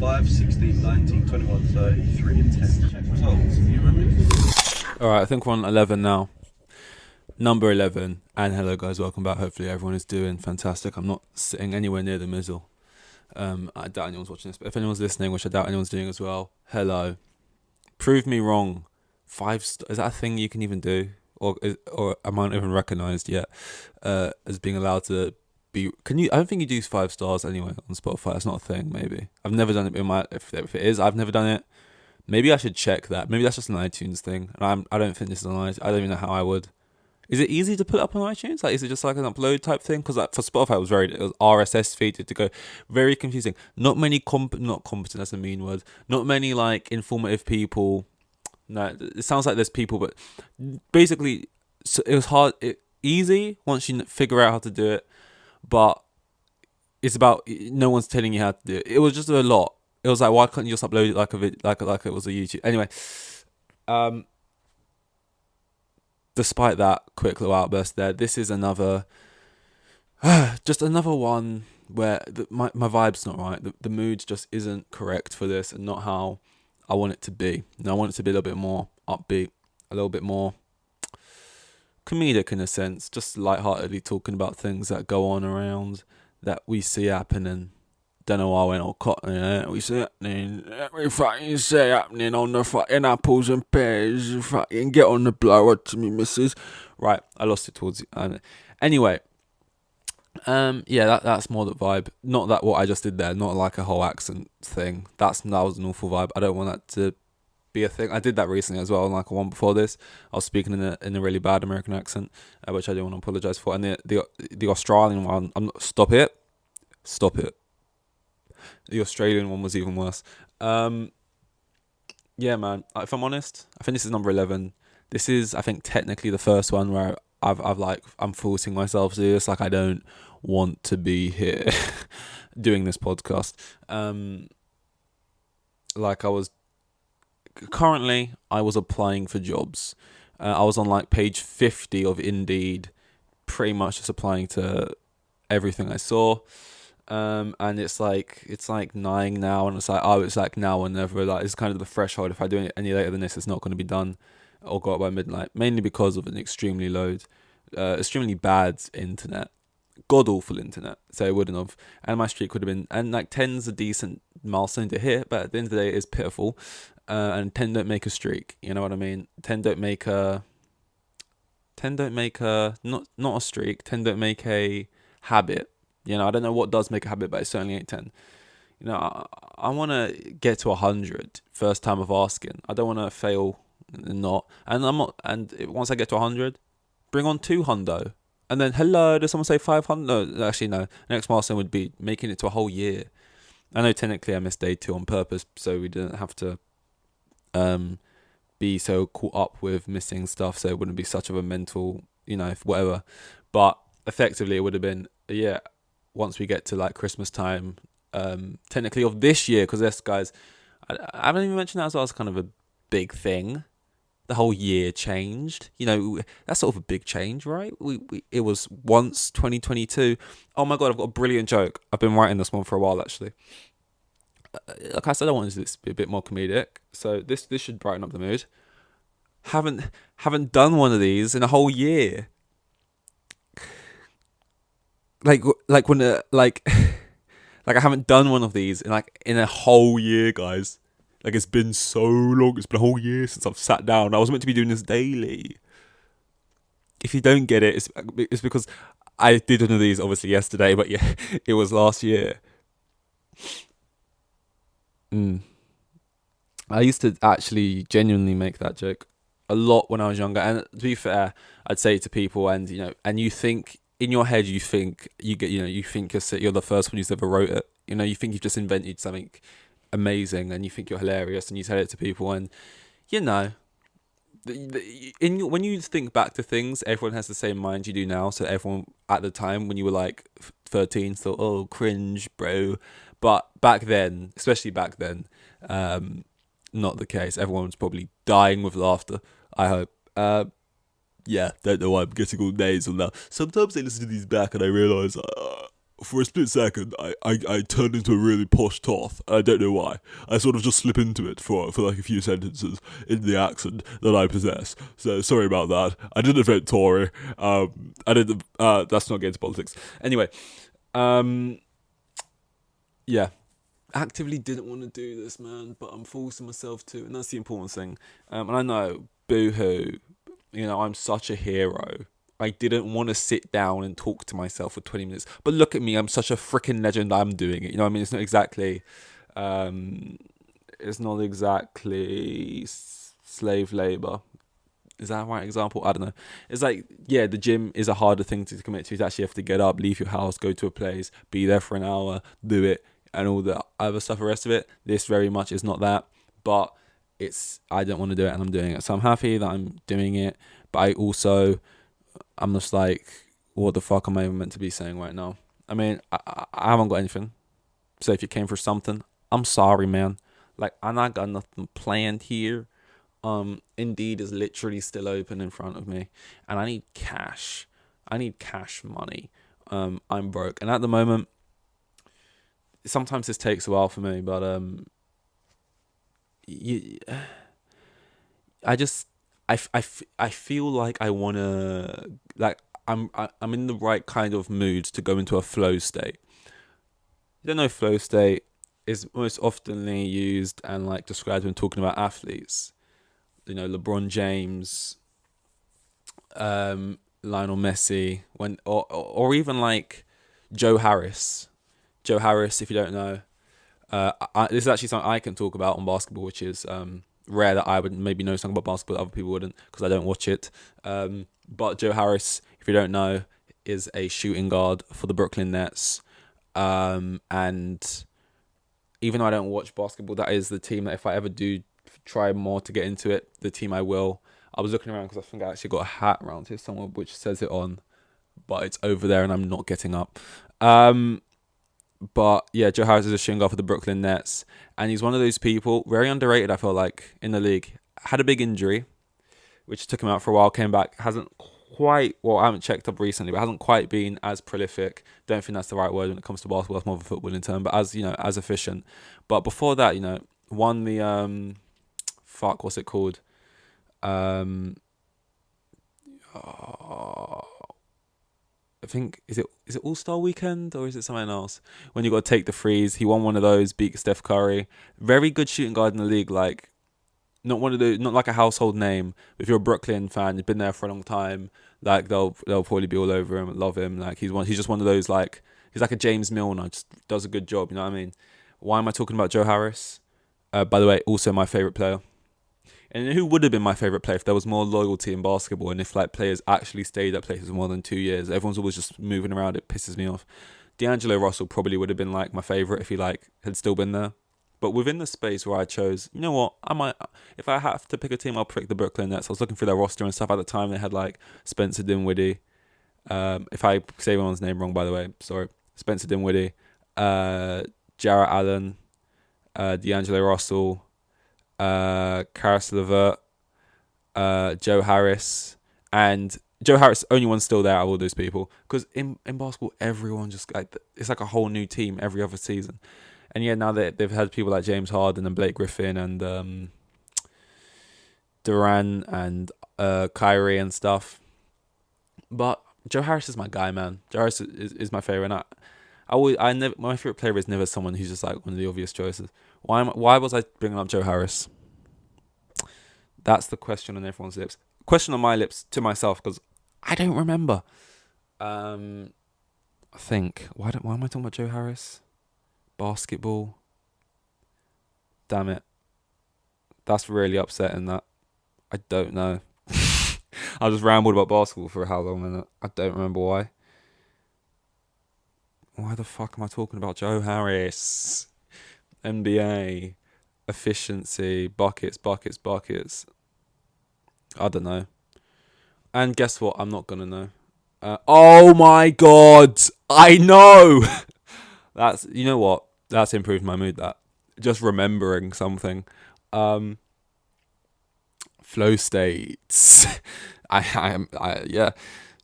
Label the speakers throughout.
Speaker 1: 5, 16, 19, 21, 30, 3 and 10. Check results. You remember?
Speaker 2: Alright, I think we're on 11 now. Number 11. And hello guys, welcome back. Hopefully everyone is doing fantastic. I'm not sitting anywhere near the mizzle. I doubt anyone's watching this, but if anyone's listening, which I doubt anyone's doing as well, hello. Prove me wrong. Is that a thing you can even do? Or am I not even recognised yet as being allowed to be... I don't think you do 5 stars anyway on Spotify. That's not a thing, maybe. I've never done it in my... If it is, I've never done it. Maybe I should check that. Maybe that's just an iTunes thing. And I don't think this is on iTunes. I don't even know how I would. Is it easy to put up on iTunes? Like, is it just like an upload type thing? Because like, for Spotify, it was RSS feed to go. Very confusing. Not many not competent. That's a mean word. Not many like informative people. No, it sounds like there's people, but basically, so it was easy once you figure out how to do it. But it's about no one's telling you how to do it. It was just a lot. It was like, why can't you just upload it like like it was a YouTube? Anyway, despite that quick little outburst there, this is another, just another one where my vibe's not right. The mood just isn't correct for this and not how I want it to be. And I want it to be a little bit more upbeat, a little bit more comedic in a sense, just lightheartedly talking about things that go on around that we see happening. Don't know why I went all cotton, yeah? We see happening, every fucking say happening on the fucking apples and pears, fucking get on the blower to me, missus. Right, I lost it towards the end. Anyway, yeah, that's more the vibe. Not that what I just did there, not like a whole accent thing. That was an awful vibe. I don't want that to be a thing. I did that recently as well, like one before this. I was speaking in a really bad American accent, which I do want to apologise for. And the Australian one, stop it. The Australian one was even worse. Yeah, man. If I'm honest, I think this is number 11. This is, I think, technically the first one where I'm forcing myself to do this. Like, I don't want to be here doing this podcast. Like I was applying for jobs. I was on like page 50 of Indeed, pretty much just applying to everything I saw. And it's like 9 now, and it's like now or never. Like, it's kind of the threshold. If I do it any later than this, it's not going to be done or go up by midnight. Mainly because of an extremely bad internet, god awful internet. So it wouldn't have, and my streak would have been, and like 10's a decent milestone to hit, but at the end of the day, it is pitiful. And 10 don't make a streak. You know what I mean? 10 don't make a not a streak. 10 don't make a habit. You know, I don't know what does make a habit, but it certainly ain't 10. You know, I want to get to 100 first time of asking. I don't want to fail and not. And I'm not. And once I get to 100, bring on 200. And then, hello, does someone say 500? No, actually, no. Next milestone would be making it to a whole year. I know technically I missed day 2 on purpose, so we didn't have to be so caught up with missing stuff, so it wouldn't be such of a mental, whatever. But effectively, it would have been, yeah, once we get to like Christmas time, technically of this year, because this, guys, I haven't even mentioned that as well as kind of a big thing. The whole year changed. That's sort of a big change, right? It was once 2022. Oh my god, I've got a brilliant joke. I've been writing this one for a while, actually. Like I said, I wanted this to be a bit more comedic, so this should brighten up the mood. Haven't done one of these in a whole year. Like when like I haven't done one of these in a whole year, guys. Like, it's been so long. It's been a whole year since I've sat down. I was meant to be doing this daily. If you don't get it, it's because I did one of these obviously yesterday, but yeah, it was last year. I used to actually genuinely make that joke a lot when I was younger. And to be fair, I'd say it to people, and you think in your head, you think you're the first one who's ever wrote it. You think you've just invented something amazing, and you think you're hilarious, and you tell it to people, and when you think back to things, everyone has the same mind you do now. So everyone at the time when you were like 13 thought, oh, cringe, bro. But back then, especially back then, not the case. Everyone was probably dying with laughter, I hope. Yeah, don't know why I'm getting all nasal now. Sometimes I listen to these back and I realise, for a split second, I turned into a really posh toth. I don't know why. I sort of just slip into it for like a few sentences in the accent that I possess. So sorry about that. I didn't invent Tory. I didn't. That's not getting to politics. Anyway, yeah. Actively didn't want to do this, man, but I'm forcing myself to, and that's the important thing. And I know, boo-hoo, I'm such a hero. I didn't want to sit down and talk to myself for 20 minutes. But look at me, I'm such a freaking legend, I'm doing it. You know what I mean? It's not exactly slave labor. Is that a right example? I don't know. It's like, yeah, the gym is a harder thing to commit to. You actually have to get up, leave your house, go to a place, be there for an hour, do it, and all the other stuff, the rest of it. This very much is not that. But I don't want to do it, and I'm doing it. So I'm happy that I'm doing it. But I'm just like, what the fuck am I even meant to be saying right now? I mean, I haven't got anything. So if you came for something, I'm sorry, man. Like, I not got nothing planned here. Indeed is literally still open in front of me, and I need cash. I need cash money. I'm broke, and at the moment, sometimes this takes a while for me, but I feel like I wanna, like, I'm in the right kind of mood to go into a flow state. You don't know, flow state is most oftenly used and like described when talking about athletes. LeBron James, Lionel Messi, or even like Joe Harris. Joe Harris, if you don't know, this is actually something I can talk about on basketball, which is rare that I would maybe know something about basketball that other people wouldn't, because I don't watch it. But Joe Harris, if you don't know, is a shooting guard for the Brooklyn Nets. And even though I don't watch basketball, that is the team that if I ever do try more to get into it, the team I will. I was looking around because I think I actually got a hat around here somewhere which says it on, but it's over there and I'm not getting up. But yeah, Joe Harris is a shooting guard for the Brooklyn Nets, and he's one of those people, very underrated, I feel like, in the league. Had a big injury, which took him out for a while, came back, hasn't quite, well, I haven't checked up recently, but hasn't quite been as prolific. Don't think that's the right word when it comes to basketball. It's more of a footballing term, but as efficient. But before that, won the what's it called? I think is it All-Star Weekend or is it something else? When you got to take the threes, he won one of those, beat Steph Curry. Very good shooting guard in the league, like not like a household name. If you're a Brooklyn fan, you've been there for a long time, like they'll probably be all over him, love him. Like he's just one of those, like he's like a James Milner, just does a good job. You know what I mean? Why am I talking about Joe Harris? By the way, also my favorite player. And who would have been my favourite player if there was more loyalty in basketball and if like players actually stayed at places more than 2 years? Everyone's always just moving around. It pisses me off. D'Angelo Russell probably would have been like my favourite if he like had still been there. But within the space where I chose, you know what, I might, if I have to pick a team, I'll pick the Brooklyn Nets. I was looking through their roster and stuff at the time. They had like Spencer Dinwiddie. If I say everyone's name wrong, by the way, sorry. Spencer Dinwiddie, Jarrett Allen, D'Angelo Russell, Karis LeVert, Joe Harris, and Joe Harris, only one still there out of all those people, because in basketball everyone just like, it's like a whole new team every other season. And yeah, now that they've had people like James Harden and Blake Griffin and Durant and Kyrie and stuff, but Joe Harris is my guy, man. Joe Harris is my favorite. And my favorite player is never someone who's just like one of the obvious choices. Why was I bringing up Joe Harris? That's the question on everyone's lips. Question on my lips to myself, because I don't remember. I think why am I talking about Joe Harris? Basketball. Damn it. That's really upsetting. That I don't know. I just rambled about basketball for how long, and I don't remember why. Why the fuck am I talking about Joe Harris? NBA, efficiency, buckets. I don't know. And guess what? I'm not gonna know. Oh my god! I know! That's, you know what? That's improved my mood, that. Just remembering something. Flow states. Yeah.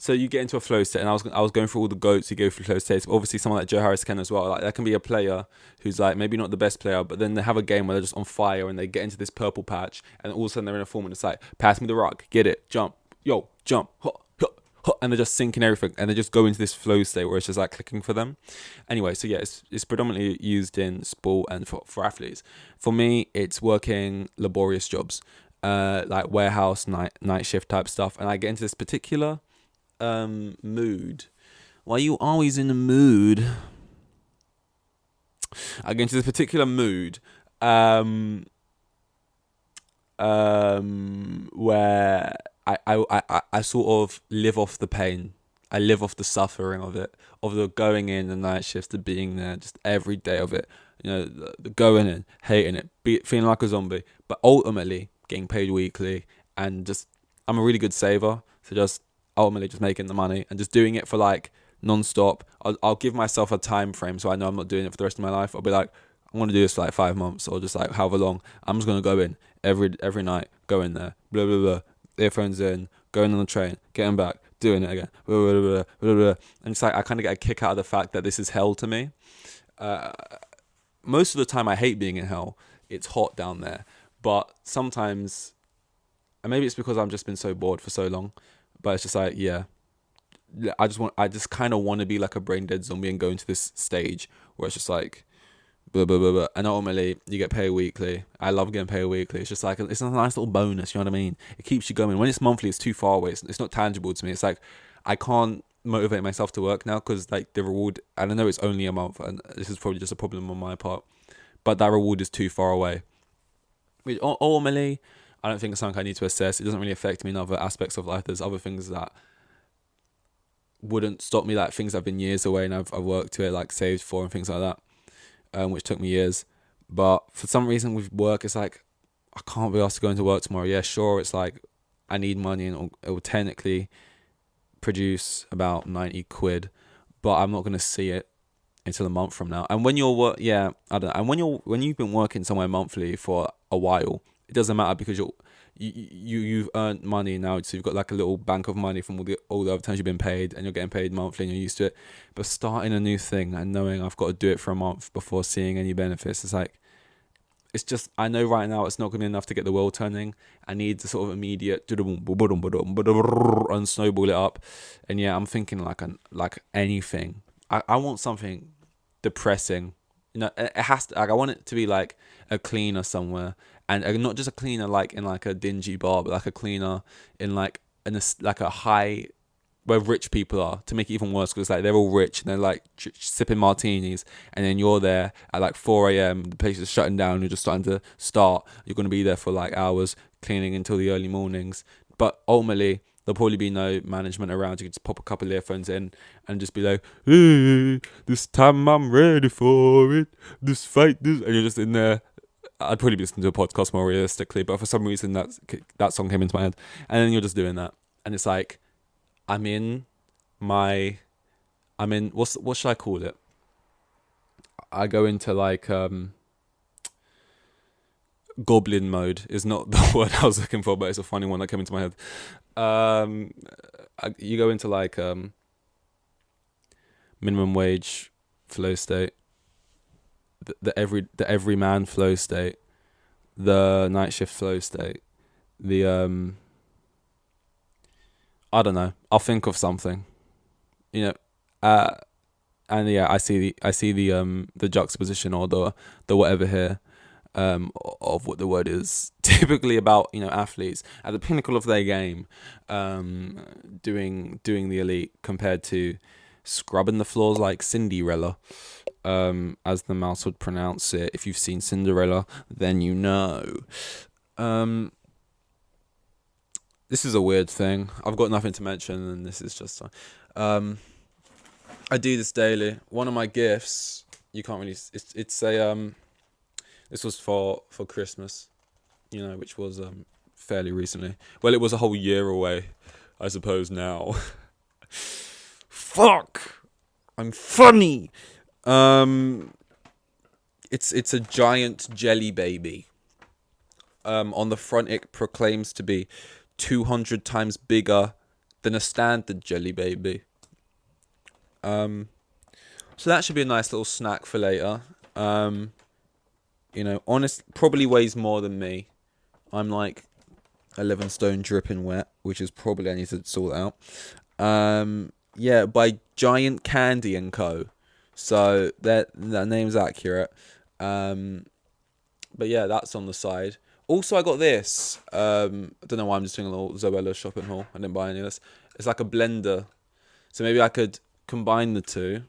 Speaker 2: So you get into a flow state, and I was going through all the goats who go through flow states. Obviously, someone like Joe Harris can as well. Like that can be a player who's like maybe not the best player, but then they have a game where they're just on fire and they get into this purple patch, and all of a sudden they're in a form and it's like, pass me the rock, get it, jump, yo, jump, hot, hot, hot, and they're just sinking everything, and they just go into this flow state where it's just like clicking for them. Anyway, so yeah, it's predominantly used in sport and for athletes. For me, it's working laborious jobs, like warehouse, night shift type stuff, and I get into this particular mood. Why are you always in the mood? I get into this particular mood where I sort of live off the pain. I live off the suffering of it, of the going in, the night shifts, the being there, just every day of it. You know, the going in, hating it, feeling like a zombie, but ultimately getting paid weekly, and just I'm a really good saver, so just ultimately just making the money and just doing it for like non-stop. I'll give myself a time frame so I know I'm not doing it for the rest of my life. I'll be like, I want to do this for like 5 months or just like however long. I'm just gonna go in every night, go in there, blah blah blah, earphones in, going on the train, getting back, doing it again, blah blah blah blah blah. And it's like I kind of get a kick out of the fact that this is hell to me. Most of the time I hate being in hell. It's hot down there, but sometimes, and maybe it's because I've just been so bored for so long, but it's just like, yeah, I just kind of want to be like a brain dead zombie and go into this stage where it's just like blah blah blah blah, and ultimately you get paid weekly. I love getting paid weekly. It's just like it's a nice little bonus, you know what I mean? It keeps you going. When it's monthly, it's too far away. It's not tangible to me. It's like I can't motivate myself to work now because like the reward. And I know it's only a month, and this is probably just a problem on my part, but that reward is too far away. Which ultimately, I don't think it's something I need to assess. It doesn't really affect me in other aspects of life. There's other things that wouldn't stop me, like things that have been years away and I've worked to it, like saved for and things like that, which took me years. But for some reason with work, it's like I can't be asked to go into work tomorrow. Yeah, sure, it's like I need money and it will technically produce about 90 quid, but I'm not going to see it until a month from now. And when you're I don't know. And when you've been working somewhere monthly for a while, it doesn't matter because you've earned money now, so you've got like a little bank of money from all the other times you've been paid, and you're getting paid monthly and you're used to it. But starting a new thing and knowing I've got to do it for a month before seeing any benefits, it's like, it's just, I know right now it's not going to be enough to get the world turning. I need the sort of immediate and snowball it up. And yeah, I'm thinking like anything. I want something depressing. You know, it has to. Like, I want it to be like a cleaner somewhere, and not just a cleaner like in like a dingy bar, but like a cleaner in like a high where rich people are, to make it even worse, because like they're all rich and they're like sipping martinis, and then you're there at like 4 a.m. the place is shutting down, you're just starting to start, you're going to be there for like hours cleaning until the early mornings, but ultimately there'll probably be no management around. You can just pop a couple of earphones in and just be like, hey, this time I'm ready for it, this fight, this, and you're just in there. I'd probably be listening to a podcast more realistically, but for some reason that song came into my head, and then you're just doing that, and it's like, I'm in what should I call it? I go into like goblin mode is not the word I was looking for, but it's a funny one that came into my head. You go into like minimum wage flow state, the everyman flow state, the night shift flow state, the I don't know. I'll think of something, you know, and yeah, I see the juxtaposition or the whatever here, of what the word is typically about. You know, athletes at the pinnacle of their game, doing the elite compared to scrubbing the floors like Cinderella, as the mouse would pronounce it. If you've seen Cinderella, then you know. This is a weird thing. I've got nothing to mention, and this is just... I do this daily. One of my gifts, you can't really... It's a... This was for Christmas, you know, which was fairly recently. Well, it was a whole year away, I suppose, now. Fuck! I'm funny! It's a giant jelly baby. On the front, it proclaims to be 200 times bigger than a standard Jelly Baby. So that should be a nice little snack for later. You know, probably weighs more than me. I'm like 11 stone dripping wet, which is probably I need to sort out. Yeah, by Giant Candy and Co. So that name's accurate. But yeah, that's on the side. Also, I got this. I don't know why I'm just doing a little Zoella shopping haul. I didn't buy any of this. It's like a blender. So maybe I could combine the two.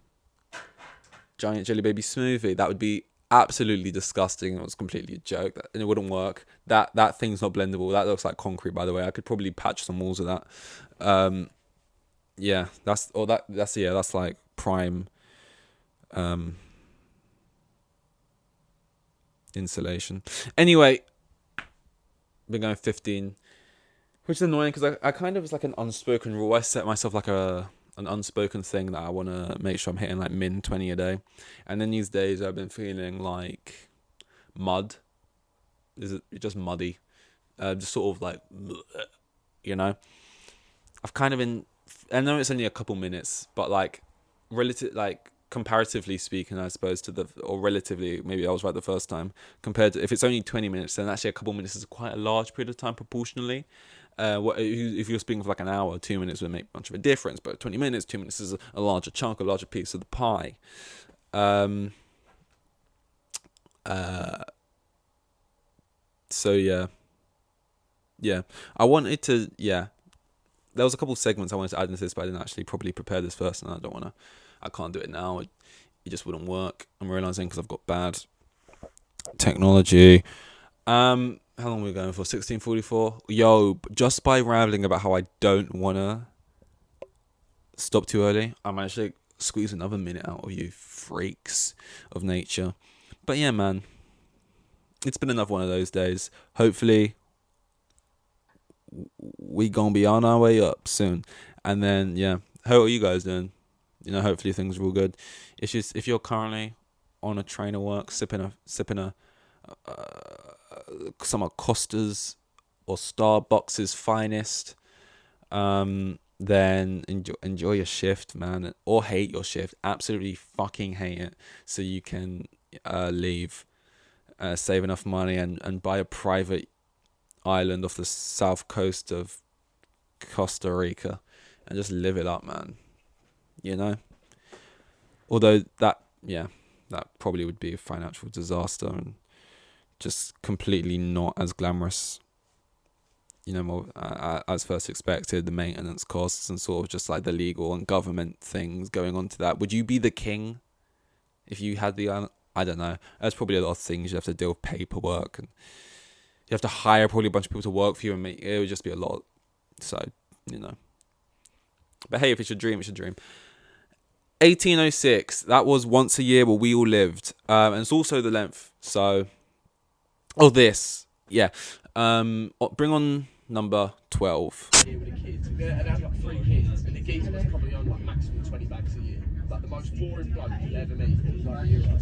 Speaker 2: Giant Jelly Baby smoothie. That would be absolutely disgusting. It was completely a joke. And it wouldn't work. That thing's not blendable. That looks like concrete, by the way. I could probably patch some walls of that. Yeah, that's like prime insulation. Anyway, been going 15, which is annoying because I kind of, it's like an unspoken rule. I set myself like an unspoken thing that I want to make sure I'm hitting like min 20 a day. And then these days I've been feeling like mud. Is it just muddy? Just sort of like, you know, I've kind of been, I know it's only a couple minutes, but like comparatively speaking, I suppose, or relatively, maybe I was right the first time, compared to if it's only 20 minutes, then actually a couple minutes is quite a large period of time proportionally. If you're speaking for like an hour, 2 minutes would make much of a difference, but 20 minutes, 2 minutes is a larger chunk, a larger piece of the pie. So yeah, I wanted to, there was a couple of segments I wanted to add into this, but I didn't actually properly prepare this first, and I can't do it now. It just wouldn't work. I'm realizing because I've got bad technology. How long are we going for? 16:44. Yo, just by rambling about how I don't wanna stop too early, I managed to squeeze another minute out of you freaks of nature. But yeah, man, it's been another one of those days. Hopefully, we gonna be on our way up soon. And then yeah, how are you guys doing? You know, hopefully things are all good. It's just if you're currently on a train of work, sipping some of Costa's or Starbucks' finest, then enjoy your shift, man, or hate your shift. Absolutely fucking hate it, so you can leave, save enough money, and buy a private island off the south coast of Costa Rica, and just live it up, man. You know, although that probably would be a financial disaster and just completely not as glamorous, you know, more as first expected. The maintenance costs and sort of just like the legal and government things going on to that. Would you be the king if you had the island? I don't know. There's probably a lot of things you have to deal with, paperwork, and you have to hire probably a bunch of people to work for you, and it would just be a lot. So, you know. But hey, if it's your dream, it's your dream. 1806, that was once a year where we all lived. And it's also the length. So, this. Yeah. Bring on number 12.
Speaker 3: With the kids. And I had like 3 kids, and the geezer was probably on like maximum 20 bags a year. Like the most boring bloke you'll ever meet. Like,